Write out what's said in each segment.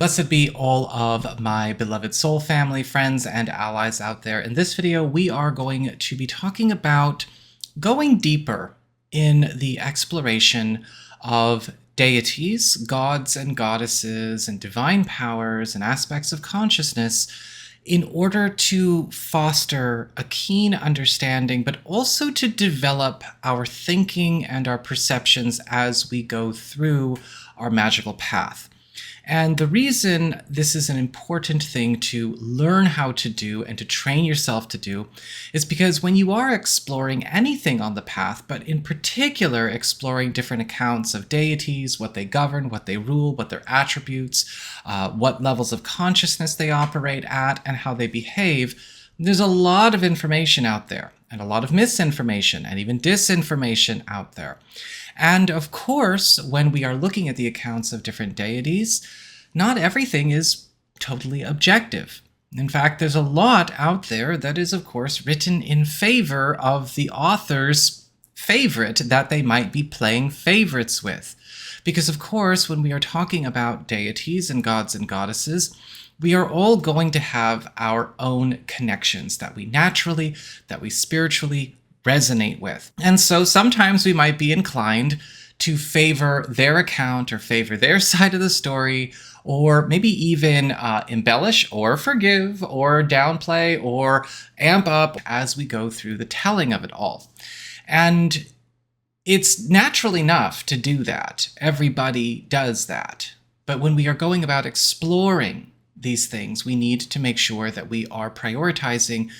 Blessed be all of my beloved soul family, friends, and allies out there. In this video, we are going to be talking about going deeper in the exploration of deities, gods and goddesses, and divine powers and aspects of consciousness in order to foster a keen understanding, but also to develop our thinking and our perceptions as we go through our magical path. And the reason this is an important thing to learn how to do and to train yourself to do is because when you are exploring anything on the path, but in particular exploring different accounts of deities, what they govern, what they rule, what their attributes, what levels of consciousness they operate at, and how they behave, there's a lot of information out there, and a lot of misinformation and even disinformation out there. And of course, when we are looking at the accounts of different deities, not everything is totally objective. In fact, there's a lot out there that is, of course, written in favor of the author's favorite that they might be playing favorites with. Because, of course, when we are talking about deities and gods and goddesses, we are all going to have our own connections that we naturally, that we spiritually resonate with. And so sometimes we might be inclined to favor their account or favor their side of the story, or maybe even embellish or forgive or downplay or amp up as we go through the telling of it all. And it's natural enough to do that. Everybody does that. But when we are going about exploring these things, we need to make sure that we are prioritizing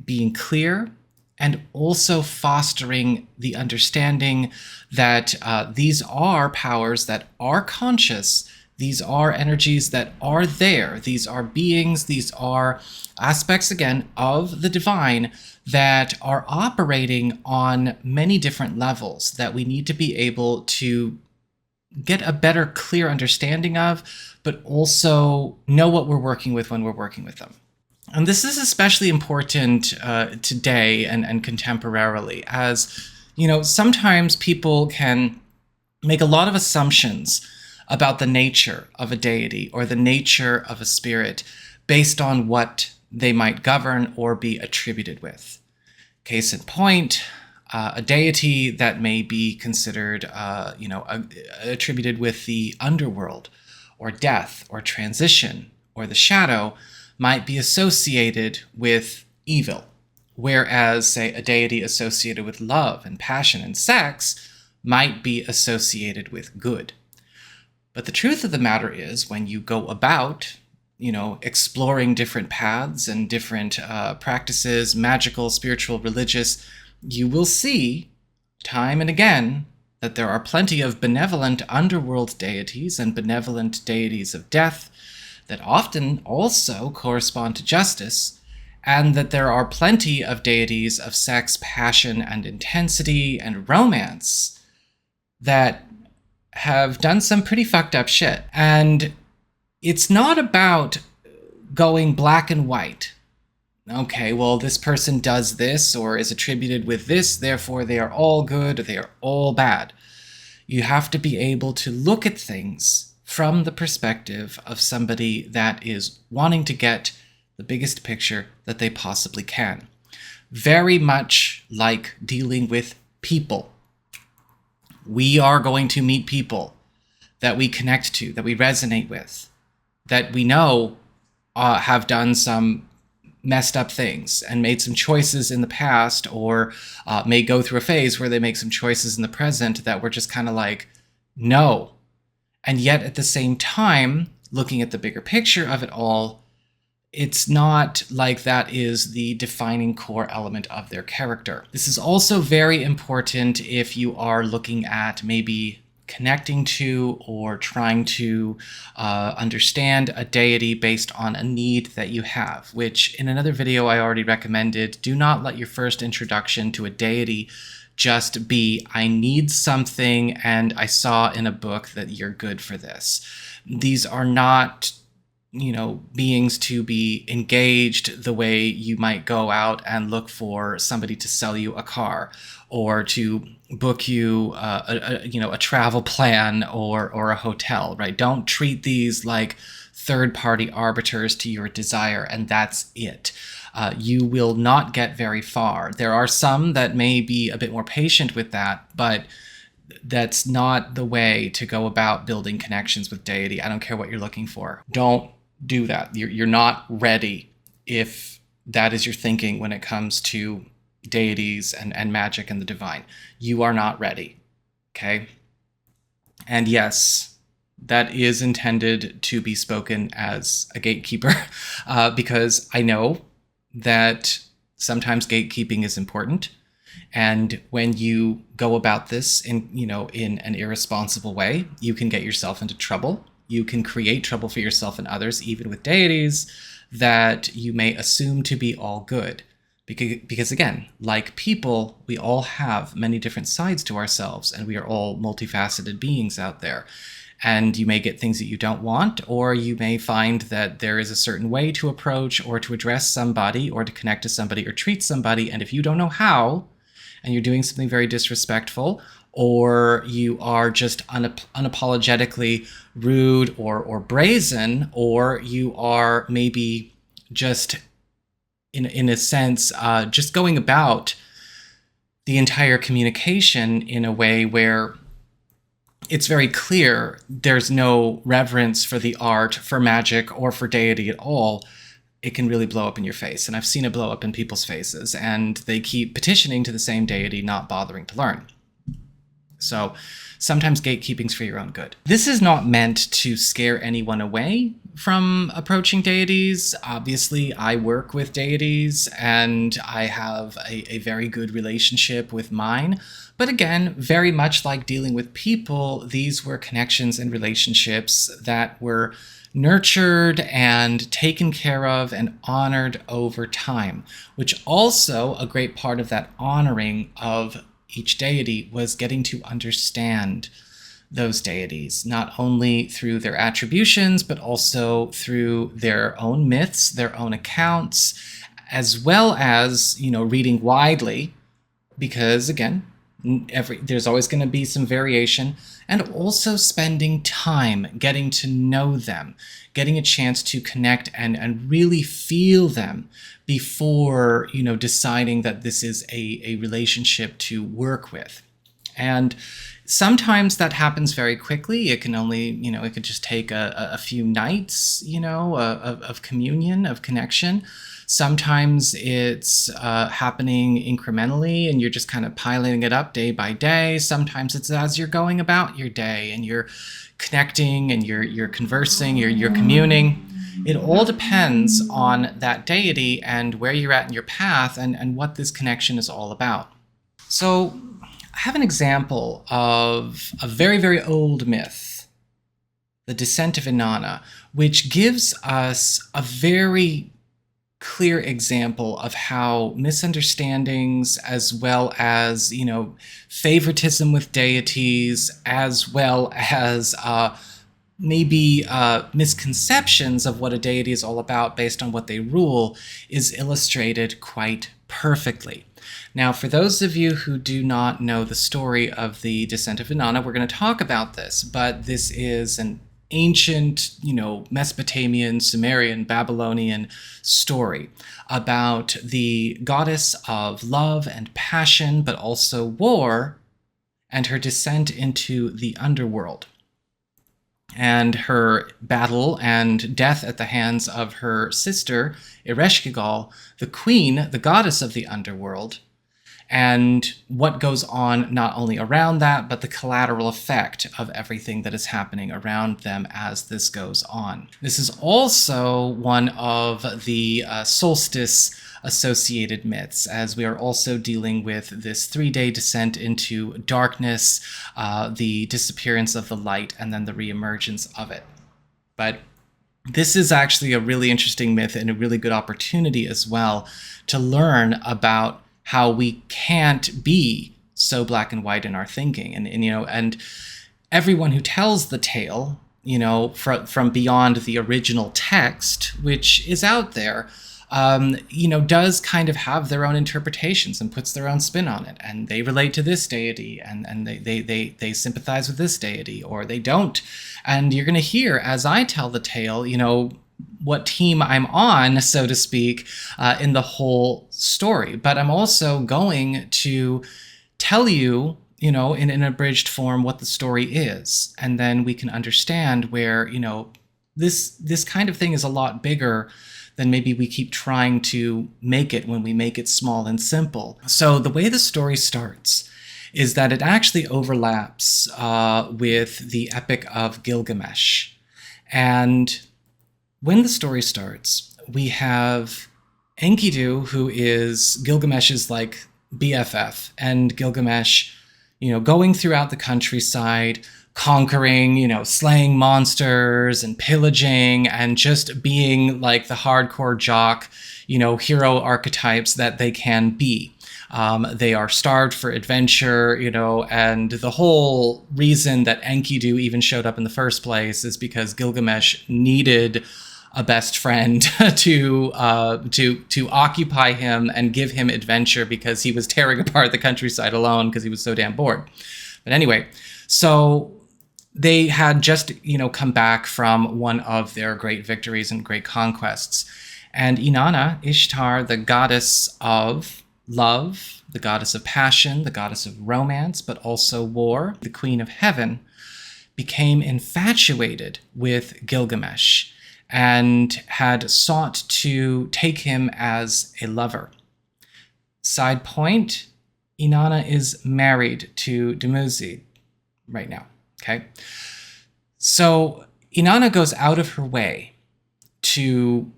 being clear and also fostering the understanding that these are powers that are conscious, these are energies that are there, these are beings, these are aspects, again, of the divine that are operating on many different levels that we need to be able to get a better, clear understanding of, but also know what we're working with when we're working with them. And this is especially important today and contemporarily, as, sometimes people can make a lot of assumptions about the nature of a deity or the nature of a spirit based on what they might govern or be attributed with. Case in point, a deity that may be considered, attributed with the underworld or death or transition or the shadow might be associated with evil, whereas, say, a deity associated with love and passion and sex might be associated with good. But the truth of the matter is, when you go about, exploring different paths and different practices, magical, spiritual, religious, you will see time and again that there are plenty of benevolent underworld deities and benevolent deities of death that often also correspond to justice, and that there are plenty of deities of sex, passion, and intensity and romance that have done some pretty fucked up shit. And it's not about going black and white. Okay, well, this person does this or is attributed with this, therefore they are all good or they are all bad. You have to be able to look at things from the perspective of somebody that is wanting to get the biggest picture that they possibly can. Very much like dealing with people. We are going to meet people that we connect to, that we resonate with, that we know have done some messed up things and made some choices in the past, or may go through a phase where they make some choices in the present that we're just kind of like, no. And yet at the same time, looking at the bigger picture of it all, it's not like that is the defining core element of their character. This is also very important if you are looking at maybe connecting to or trying to understand a deity based on a need that you have, which in another video I already recommended. Do not let your first introduction to a deity just be, I need something and I saw in a book that you're good for this. These are not, beings to be engaged the way you might go out and look for somebody to sell you a car or to book you a travel plan or a hotel, right? Don't treat these like third-party arbiters to your desire, and that's it. You will not get very far. There are some that may be a bit more patient with that, but that's not the way to go about building connections with deity. I don't care what you're looking for. Don't do that. You're not ready if that is your thinking when it comes to deities and magic and the divine. You are not ready, okay? And yes, that is intended to be spoken as a gatekeeper, because I know that sometimes gatekeeping is important. And when you go about this in an irresponsible way, you can get yourself into trouble. You can create trouble for yourself and others, even with deities that you may assume to be all good. Because again, like people, we all have many different sides to ourselves, and we are all multifaceted beings out there. And you may get things that you don't want, or you may find that there is a certain way to approach or to address somebody or to connect to somebody or treat somebody. And if you don't know how, and you're doing something very disrespectful, or you are just unapologetically rude or brazen, or you are maybe just, in a sense, just going about the entire communication in a way where it's very clear there's no reverence for the art, for magic, or for deity at all, it can really blow up in your face. And I've seen it blow up in people's faces, and they keep petitioning to the same deity, not bothering to learn. So sometimes gatekeeping's for your own good. This is not meant to scare anyone away from approaching deities. Obviously, I work with deities, and I have a very good relationship with mine. But again, very much like dealing with people, these were connections and relationships that were nurtured and taken care of and honored over time, which also a great part of that honoring of each deity was getting to understand those deities, not only through their attributions, but also through their own myths, their own accounts, as well as, reading widely, because again, there's always going to be some variation, and also spending time getting to know them, getting a chance to connect and really feel them before, deciding that this is a relationship to work with. And sometimes that happens very quickly. It can only, it could just take a few nights, of communion, of connection. Sometimes it's happening incrementally, and you're just kind of piling it up day by day. Sometimes it's as you're going about your day and you're connecting and you're conversing, you're communing. It all depends on that deity and where you're at in your path and what this connection is all about. So I have an example of a very, very old myth, the descent of Inana, which gives us a very clear example of how misunderstandings, as well as, favoritism with deities, as well as maybe misconceptions of what a deity is all about based on what they rule, is illustrated quite perfectly. Now, for those of you who do not know the story of the descent of Inanna, we're going to talk about this, but this is an ancient, Mesopotamian, Sumerian, Babylonian story about the goddess of love and passion, but also war, and her descent into the underworld, and her battle and death at the hands of her sister, Ereshkigal, the queen, the goddess of the underworld, and what goes on not only around that, but the collateral effect of everything that is happening around them as this goes on. This is also one of the solstice-associated myths, as we are also dealing with this 3-day descent into darkness, the disappearance of the light, and then the reemergence of it. But this is actually a really interesting myth and a really good opportunity as well to learn about how we can't be so black and white in our thinking. And everyone who tells the tale, from beyond the original text, which is out there, does kind of have their own interpretations and puts their own spin on it. And they relate to this deity, and they sympathize with this deity, or they don't. And you're going to hear, as I tell the tale, what team I'm on, so to speak, in the whole story. But I'm also going to tell you, in an abridged form, what the story is. And then we can understand where, this kind of thing is a lot bigger than maybe we keep trying to make it when we make it small and simple. So the way the story starts is that it actually overlaps with the Epic of Gilgamesh. And when the story starts, we have Enkidu, who is Gilgamesh's BFF, and Gilgamesh, going throughout the countryside, conquering, slaying monsters and pillaging and just being the hardcore jock, hero archetypes that they can be. They are starved for adventure, and the whole reason that Enkidu even showed up in the first place is because Gilgamesh needed a best friend to occupy him and give him adventure, because he was tearing apart the countryside alone because he was so damn bored. But anyway, so they had just, come back from one of their great victories and great conquests. And Inanna, Ishtar, the goddess of love, the goddess of passion, the goddess of romance, but also war, the queen of heaven, became infatuated with Gilgamesh and had sought to take him as a lover. Side point, Inanna is married to Dumuzi right now, okay? So Inanna goes out of her way to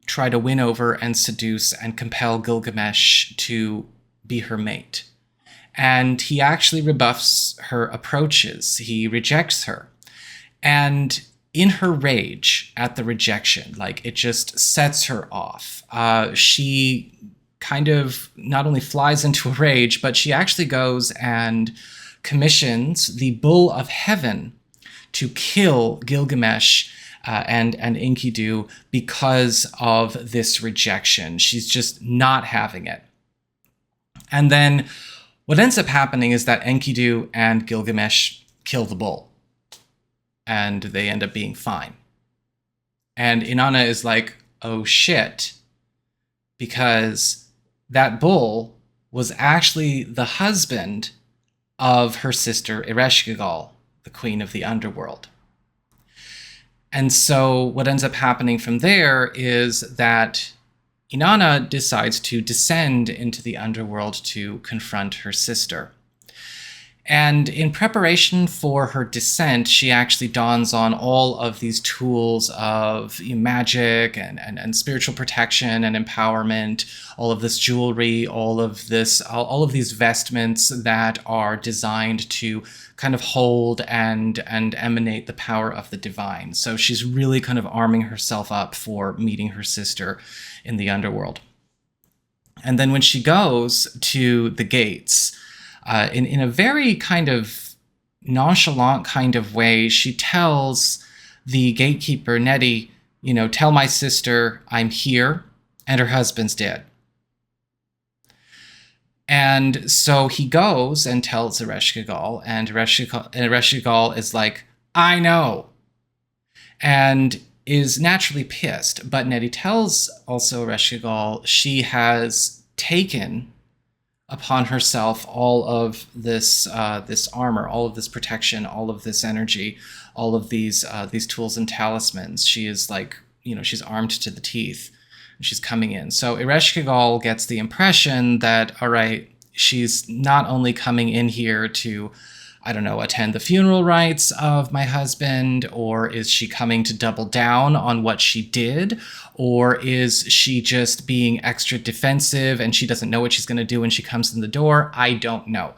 try to win over and seduce and compel Gilgamesh to be her mate. And he actually rebuffs her approaches. He rejects her. And in her rage at the rejection, it just sets her off. She kind of not only flies into a rage, but she actually goes and commissions the Bull of Heaven to kill Gilgamesh and Enkidu because of this rejection. She's just not having it. And then what ends up happening is that Enkidu and Gilgamesh kill the bull. And they end up being fine. And Inanna is like, oh shit, because that bull was actually the husband of her sister Ereshkigal, the queen of the underworld. And so what ends up happening from there is that Inanna decides to descend into the underworld to confront her sister. And in preparation for her descent, she actually dons on all of these tools of magic and spiritual protection and empowerment, all of this jewelry, all of these vestments that are designed to kind of hold and emanate the power of the divine. So she's really kind of arming herself up for meeting her sister in the underworld. And then when she goes to the gates, in a very kind of nonchalant kind of way, she tells the gatekeeper, Neti, tell my sister I'm here and her husband's dead. And so he goes and tells Ereshkigal, and Ereshkigal is like, I know, and is naturally pissed. But Neti tells also Ereshkigal she has taken upon herself all of this armor, all of this protection, all of this energy, all of these tools and talismans. She is she's armed to the teeth, and she's coming in. So Ereshkigal gets the impression that, all right, she's not only coming in here to, attend the funeral rites of my husband, or is she coming to double down on what she did, or is she just being extra defensive and she doesn't know what she's going to do when she comes in the door? I don't know.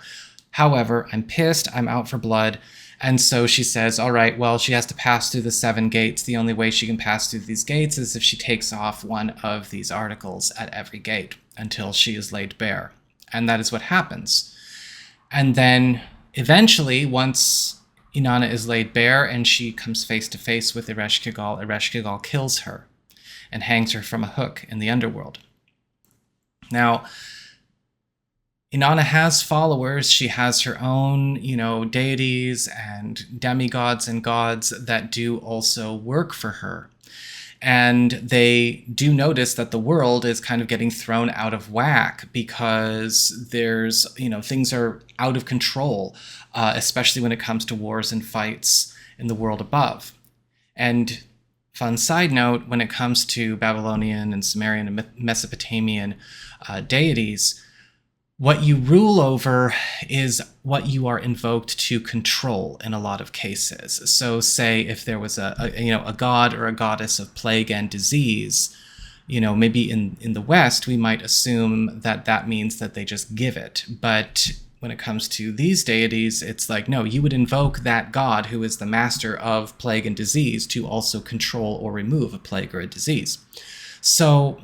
However, I'm pissed. I'm out for blood. And so she says, all right, well, she has to pass through the 7 gates. The only way she can pass through these gates is if she takes off one of these articles at every gate until she is laid bare. And that is what happens. And then eventually, once Inanna is laid bare and she comes face to face with Ereshkigal, Ereshkigal kills her. and hangs her from a hook in the underworld. Now, Inanna has followers. She has her own, deities and demigods and gods that do also work for her. And they do notice that the world is kind of getting thrown out of whack because there's, things are out of control, especially when it comes to wars and fights in the world above. And fun side note, when it comes to Babylonian and Sumerian and Mesopotamian deities, what you rule over is what you are invoked to control in a lot of cases. So say if there was a god or a goddess of plague and disease, maybe in the West, we might assume that that means that they just give it. But when it comes to these deities, it's like, no, you would invoke that god who is the master of plague and disease to also control or remove a plague or a disease. So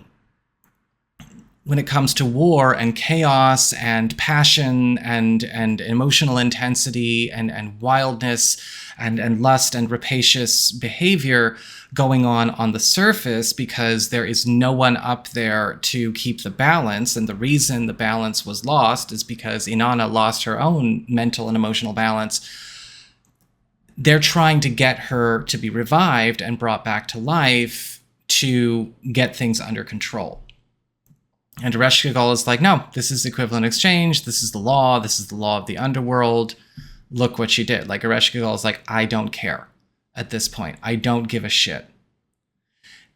when it comes to war and chaos and passion and emotional intensity and wildness and lust and rapacious behavior going on the surface, because there is no one up there to keep the balance, and the reason the balance was lost is because Inanna lost her own mental and emotional balance, they're trying to get her to be revived and brought back to life to get things under control. And Ereshkigal is like, no, this is equivalent exchange. This is the law. This is the law of the underworld. Look what she did. Like, Ereshkigal is like, I don't care at this point. I don't give a shit.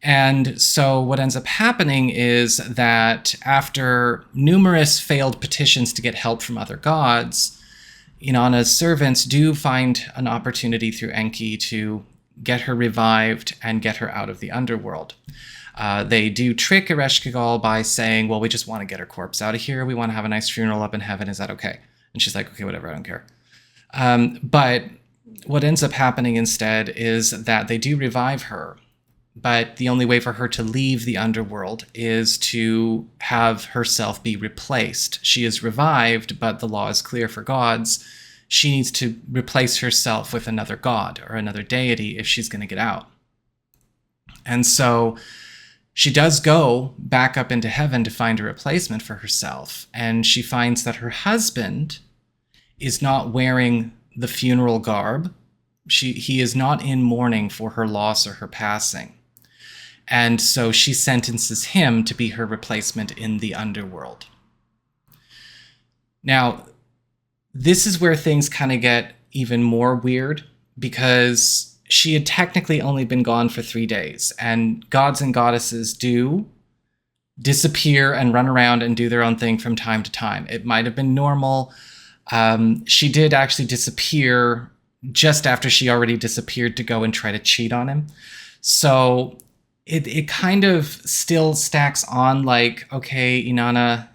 And so what ends up happening is that after numerous failed petitions to get help from other gods, Inanna's servants do find an opportunity through Enki to get her revived and get her out of the underworld. They do trick Ereshkigal by saying, well, we just want to get her corpse out of here. We want to have a nice funeral up in heaven. Is that okay? And she's like, okay, whatever, I don't care. But what ends up happening instead is that they do revive her, but the only way for her to leave the underworld is to have herself be replaced. She is revived, but the law is clear for gods. She needs to replace herself with another god or another deity if she's going to get out. And so she does go back up into heaven to find a replacement for herself, and she finds that her husband is not wearing the funeral garb. He is not in mourning for her loss or her passing. And so she sentences him to be her replacement in the underworld. Now, this is where things kind of get even more weird, because she had technically only been gone for 3 days, and gods and goddesses do disappear and run around and do their own thing from time to time. It might have been normal. She did actually disappear just after she already disappeared to go and try to cheat on him. So it kind of still stacks on like, okay, Inanna,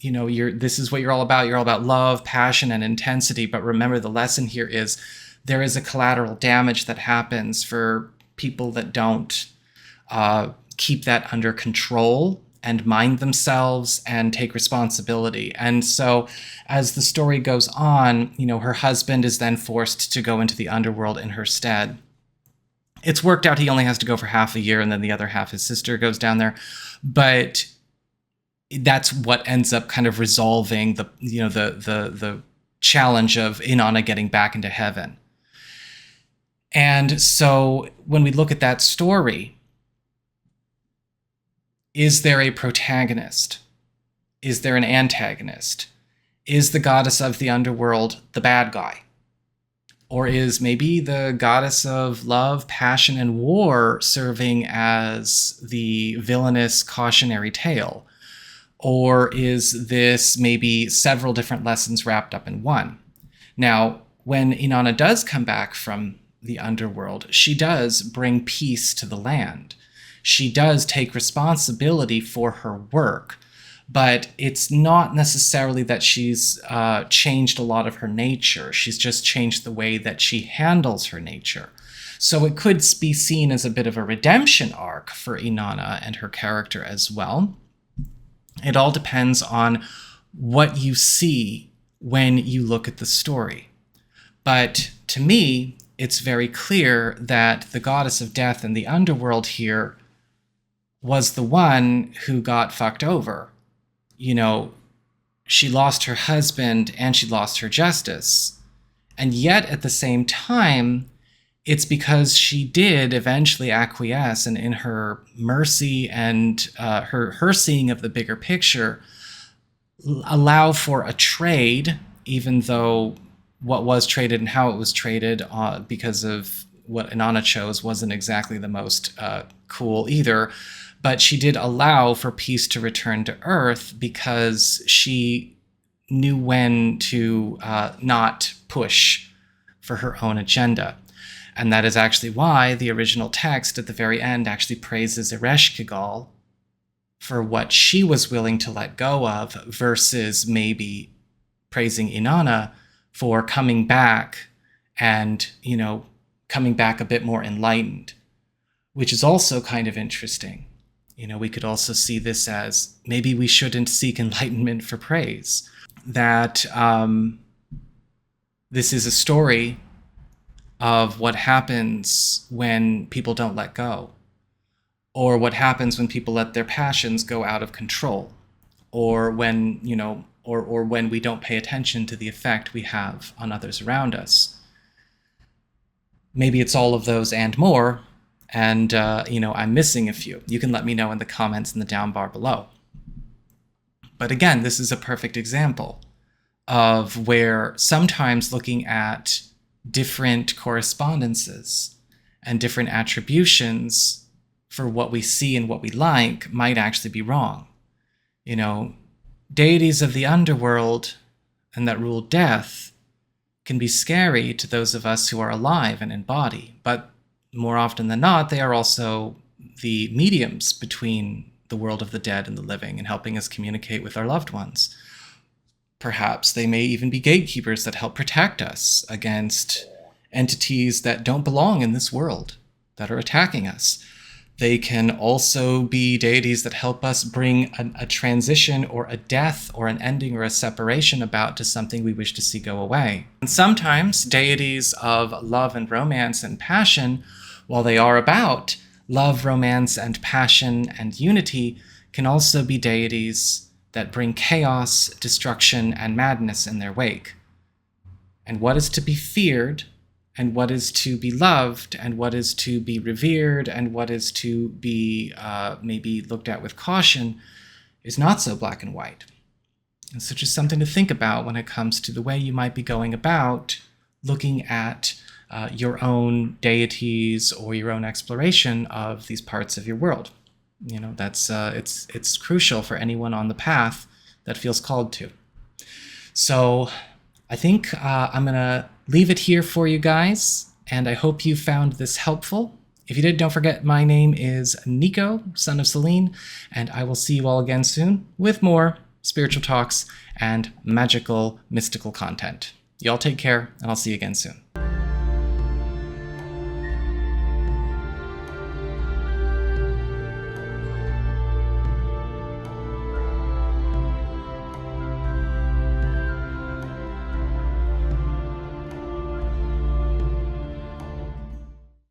this is what you're all about. You're all about love, passion, and intensity. But remember, the lesson here is there is a collateral damage that happens for people that don't keep that under control and mind themselves and take responsibility. And so as the story goes on, her husband is then forced to go into the underworld in her stead. It's worked out he only has to go for half a year, and then the other half, his sister, goes down there. But that's what ends up kind of resolving the challenge of Inanna getting back into heaven. And so when we look at that story, is there a protagonist? Is there an antagonist? Is the goddess of the underworld the bad guy? Or is maybe the goddess of love, passion, and war serving as the villainous cautionary tale? Or is this maybe several different lessons wrapped up in one? Now, when Inanna does come back from the underworld, she does bring peace to the land. She does take responsibility for her work, but it's not necessarily that she's changed a lot of her nature. She's just changed the way that she handles her nature. So it could be seen as a bit of a redemption arc for Inanna and her character as well. It all depends on what you see when you look at the story. But to me, it's very clear that the goddess of death and the underworld here was the one who got fucked over. You know, she lost her husband and she lost her justice. And yet at the same time, it's because she did eventually acquiesce, and in her mercy and her seeing of the bigger picture, allow for a trade, even though what was traded and how it was traded because of what Inana chose wasn't exactly the most cool either. But she did allow for peace to return to Earth because she knew when to not push for her own agenda. And that is actually why the original text at the very end actually praises Ereshkigal for what she was willing to let go of, versus maybe praising Inanna for coming back and, you know, coming back a bit more enlightened, which is also kind of interesting. You know, we could also see this as maybe we shouldn't seek enlightenment for praise. That this is a story of what happens when people don't let go, or what happens when people let their passions go out of control, or when, you know, or when we don't pay attention to the effect we have on others around us. Maybe it's all of those and more, and, you know, I'm missing a few. You can let me know in the comments in the down bar below. But again, this is a perfect example of where sometimes looking at different correspondences and different attributions for what we see and what we like might actually be wrong. You know, deities of the underworld and that rule death can be scary to those of us who are alive and in body, but more often than not, they are also the mediums between the world of the dead and the living, and helping us communicate with our loved ones. Perhaps they may even be gatekeepers that help protect us against entities that don't belong in this world, that are attacking us. They can also be deities that help us bring a transition or a death or an ending or a separation about to something we wish to see go away. And sometimes deities of love and romance and passion, while they are about love, romance, and passion and unity, can also be deities that bring chaos, destruction, and madness in their wake. And what is to be feared, and what is to be loved, and what is to be revered, and what is to be maybe looked at with caution is not so black and white. And so just something to think about when it comes to the way you might be going about looking at your own deities or your own exploration of these parts of your world. You know, that's it's crucial for anyone on the path that feels called to. So I think I'm gonna leave it here for you guys, and I hope you found this helpful. If you did, don't forget my name is Nico, son of Celine, and I will see you all again soon with more spiritual talks and magical, mystical content. Y'all take care, and I'll see you again soon.